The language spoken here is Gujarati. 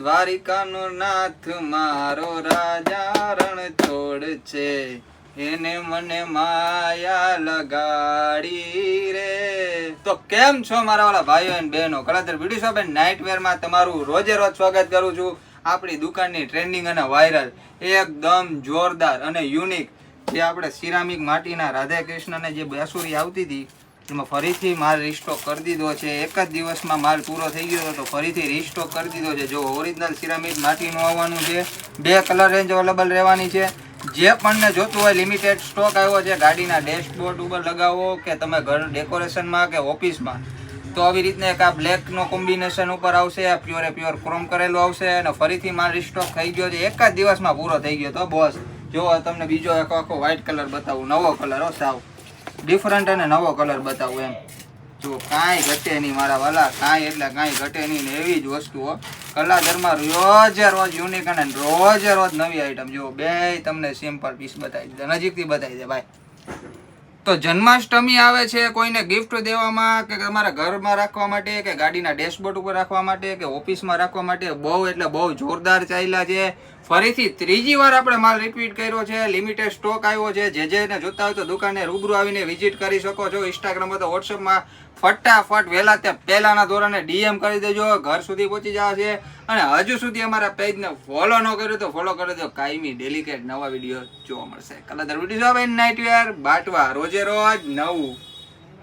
દ્વારિકાનો નાથ મારો રાજા રણ છોડ છે, એને મને માયા લગાડી રે. તો કેમ છો મારા વાલા ભાઈઓ અને બહેનો, કલાધર બ્યુટી શોપ એન્ડ નાઇટ વેર માં તમારું રોજે રોજ સ્વાગત કરું છું. આપણી દુકાનની ટ્રેન્ડિંગ અને વાયરલ એકદમ જોરદાર અને યુનિક જે આપણે સિરામિક માટીના રાધા કૃષ્ણને જે બાંસુરી આવતી હતી એમાં ફરીથી માલ રીસ્ટોક કરી દીધો છે. એક જ દિવસમાં માલ પૂરો થઈ ગયો હતો તો ફરીથી રીસ્ટોક કરી દીધો છે. જો ઓરિજિનલ સિરામિક માટીનું આવવાનું છે, 2 કલર રેન્જ અવેલેબલ રહેવાની છે. જે પણને જોતું હોય લિમિટેડ સ્ટોક આવ્યો છે. ગાડીના ડેશબોર્ડ ઉપર લગાવો કે તમે ઘર ડેકોરેશનમાં કે ઓફિસમાં તો આવી રીતના એક આ બ્લેકનો કોમ્બિનેશન ઉપર આવશે, આ પ્યોરે પ્યોર ક્રોમ કરેલું આવશે અને ફરીથી માલ રીસ્ટોક થઈ ગયો છે. એક જ દિવસમાં પૂરો થઈ ગયો તો બોસ. જો તમને બીજો આખો વ્હાઇટ કલર બતાવું, નવો કલર હો, સાવ ડિફરન્ટ અને નવો કલર બતાવું એમ. જો કાંઈ ઘટે નહીં મારા વાલા, કાંઈ એટલે કાંઈ ઘટે નહીં ને એવી જ વસ્તુઓ કલાધરમાં રોજે રોજ યુનિક અને રોજે રોજ નવી આઈટમ. જો બે તમને સિમ્પલ પીસ બતાવી દીધા, નજીકથી બતાવી દે ભાઈ. તો જન્માષ્ટમી આવે છે, કોઈને ગિફ્ટ દેવામાં કે તમારા ઘરમાં રાખવા માટે કે ગાડીના ડેશબોર્ડ ઉપર રાખવા માટે કે ઓફિસમાં રાખવા માટે બહુ એટલે બહુ જોરદાર ચાલ્યા છે. ફરીથી ત્રીજી વાર આપણે માલ રિપીટ કર્યો છે, લિમિટેડ સ્ટોક આવ્યો છે. જેને જોતા હોય તો દુકાને રૂબરૂ આવીને વિઝિટ કરી શકો છો. ઇન્સ્ટાગ્રામ અથવા વોટ્સઅપમાં ફટાફટ વહેલા ત્યાં પહેલાના ધોરણે ડીએમ કરી દેજો, ઘર સુધી પહોંચી જશે. અને હજુ સુધી અમારા પેજને ફોલો ન કર્યો તો ફોલો કરી દો, કાયમી ડેલિકેટ નવા વિડીયો જોવા મળશે. કલાધર બ્યુટી શોપ એન્ડ નાઇટ વેર, બાટવા, રોજે રોજ નવું.